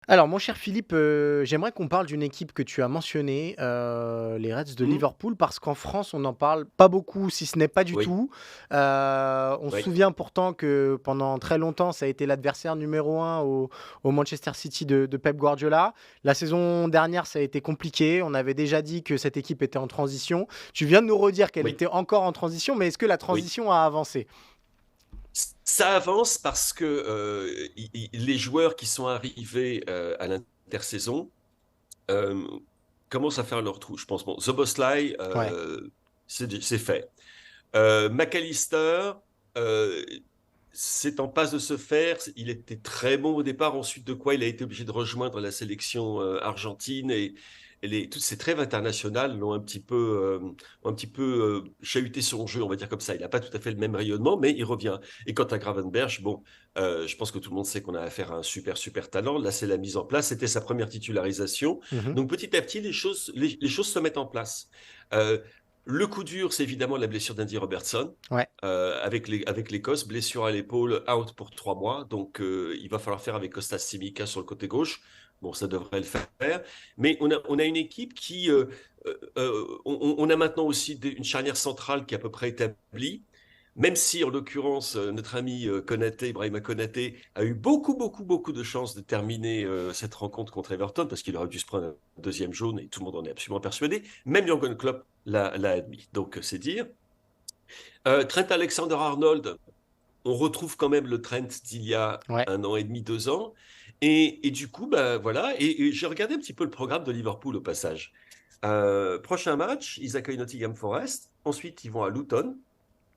Alors, mon cher Philippe, j'aimerais qu'on parle d'une équipe que tu as mentionnée, les Reds de Mmh. Liverpool, parce qu'en France, on n'en parle pas beaucoup, si ce n'est pas du Oui, tout. On se oui, souvient pourtant que pendant très longtemps, ça a été l'adversaire numéro un au Manchester City de Pep Guardiola. La saison dernière, ça a été compliqué. On avait déjà dit que cette équipe était en transition. Tu viens de nous redire qu'elle oui, était encore en transition, mais est-ce que la oui. transition a avancé? Ça avance parce que les joueurs qui sont arrivés à l'intersaison euh, commencent à faire leur trou. Je pense, bon, Szoboszlai, Ouais. c'est fait. McAllister, euh, c'est en passe de se faire. Il était très bon au départ, ensuite de quoi il a été obligé de rejoindre la sélection argentine et toutes ces trêves internationales ont un petit peu chahuté son jeu, on va dire comme ça. Il n'a pas tout à fait le même rayonnement, mais il revient. Et quant à Gravenberch, bon, je pense que tout le monde sait qu'on a affaire à un super, super talent. Là, c'est la mise en place. C'était sa première titularisation. Mhm. Donc, petit à petit, les choses se mettent en place. Euh, le coup dur, c'est évidemment la blessure d'Andy Robertson Ouais. avec l'Écosse, blessure à l'épaule, out pour 3 mois. Donc, il va falloir faire avec Kostas Tsimikas sur le côté gauche. Bon, ça devrait le faire. Mais on a une équipe on a maintenant aussi une charnière centrale qui est à peu près établie. Même si, en l'occurrence, notre ami Konaté, Ibrahima Konaté, a eu beaucoup, beaucoup, beaucoup de chances de terminer cette rencontre contre Everton, parce qu'il aurait dû se prendre un deuxième jaune, et tout le monde en est absolument persuadé. Même Jürgen Klopp l'a admis. Donc, c'est dire. Trent Alexander-Arnold, on retrouve quand même le Trent d'il y a Ouais. 1 an et demi, 2 ans. Et du coup, bah, voilà. Et j'ai regardé un petit peu le programme de Liverpool au passage. Prochain match, ils accueillent Nottingham Forest. Ensuite, ils vont à Luton.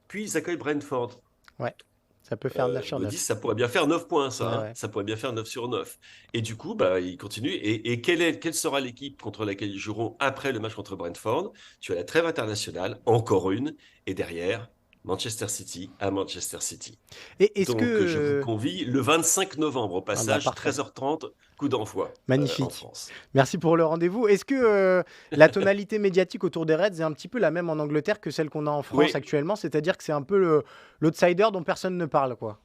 Puis, ils accueillent Brentford. Ouais. Ça peut faire 9 Je sur me dis, 9. ça pourrait bien faire 9 points, ça, Ouais, hein. ouais. Ça pourrait bien faire 9 sur 9. Et du coup, bah, ils continuent. Et quelle sera l'équipe contre laquelle ils joueront après le match contre Brentford? Tu as la trêve internationale, encore une. Et derrière, Manchester City à Manchester City. Et est-ce Donc, je vous que... convie le 25 novembre au Ah bah passage, parfait. 13h30, coup d'envoi en Magnifique. France. Merci pour le rendez-vous. Est-ce que la tonalité médiatique autour des Reds est un petit peu la même en Angleterre que celle qu'on a en France Oui, actuellement? C'est-à-dire que c'est un peu l'outsider dont personne ne parle, quoi.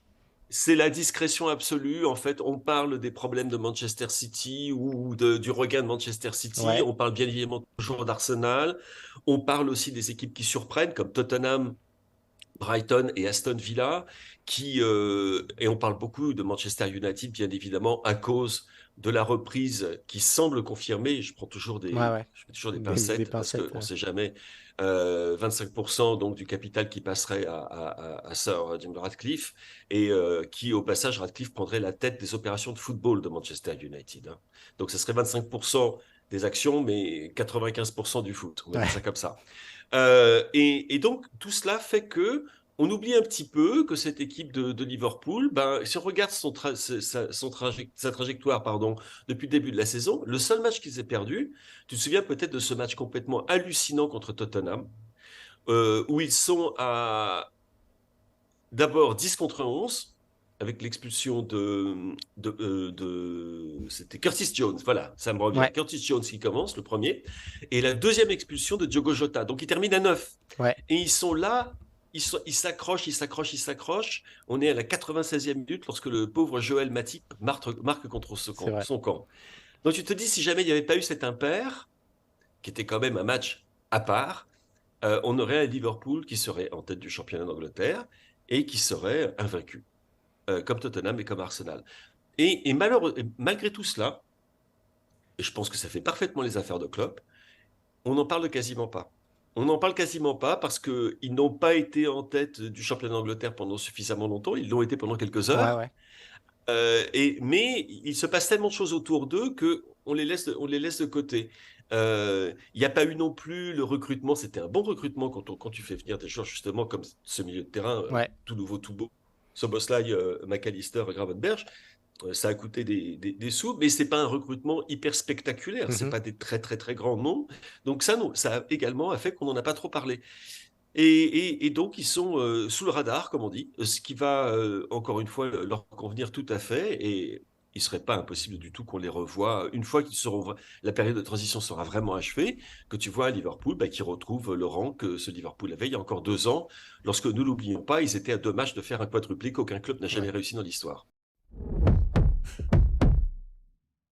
c'est la discrétion absolue. En fait, on parle des problèmes de Manchester City ou du regain de Manchester City. Ouais. On parle bien évidemment toujours d'Arsenal. On parle aussi des équipes qui surprennent, comme Tottenham, Brighton et Aston Villa, et on parle beaucoup de Manchester United, bien évidemment, à cause de la reprise qui semble confirmée. Ouais, ouais. Je mets toujours des Des pincettes parce pincettes. qu'on ne sait jamais. 25% donc du capital qui passerait à Sir Jim Ratcliffe et qui, au passage, Ratcliffe prendrait la tête des opérations de football de Manchester United, hein. Donc, ce serait 25% des actions, mais 95% du foot. On va dire ça Ouais. comme ça. Et donc, tout cela fait que on oublie un petit peu que cette équipe de Liverpool, ben, si on regarde sa trajectoire pardon, depuis le début de la saison, le seul match qu'ils aient perdu, tu te souviens peut-être de ce match complètement hallucinant contre Tottenham, où ils sont à d'abord 10 contre 11, avec l'expulsion c'était Curtis Jones, voilà, ça me revient. Ouais. Curtis Jones qui commence, le premier, et la deuxième expulsion de Diogo Jota. Donc ils terminent à 9. Ouais. Et ils sont là, ils s'accrochent, ils s'accrochent, ils s'accrochent. On est à la 96e minute lorsque le pauvre Joël Matip marque contre C'est vrai. son camp. Donc tu te dis, si jamais il n'y avait pas eu cet impair, qui était quand même un match à part, on aurait un Liverpool qui serait en tête du championnat d'Angleterre et qui serait invaincu, comme Tottenham et comme Arsenal. Et malgré tout cela, et je pense que ça fait parfaitement les affaires de Klopp, on n'en parle quasiment pas. On n'en parle quasiment pas parce qu'ils n'ont pas été en tête du championnat d'Angleterre pendant suffisamment longtemps. Ils l'ont été pendant quelques Ouais, heures. ouais. Mais il se passe tellement de choses autour d'eux que on les laisse de côté. Il n'y a pas eu non plus le recrutement. C'était un bon recrutement quand tu fais venir des joueurs justement comme ce milieu de terrain Ouais. tout nouveau, tout beau. Soboslai, McAllister, Gravenberch. Ça a coûté des sous, mais c'est pas un recrutement hyper spectaculaire. C'est Mhm. pas des très très très grands noms. Donc ça, non, ça a également a fait qu'on n'en a pas trop parlé. Et donc, ils sont sous le radar, comme on dit, ce qui va, encore une fois, leur convenir tout à fait. Et il ne serait pas impossible du tout qu'on les revoie une fois la période de transition sera vraiment achevée, que tu vois à Liverpool, bah, qui retrouve le rang que ce Liverpool avait il y a encore 2 ans, lorsque, ne l'oublions pas, ils étaient à 2 matchs de faire un quadruplé qu'aucun club n'a jamais Ouais. réussi dans l'histoire.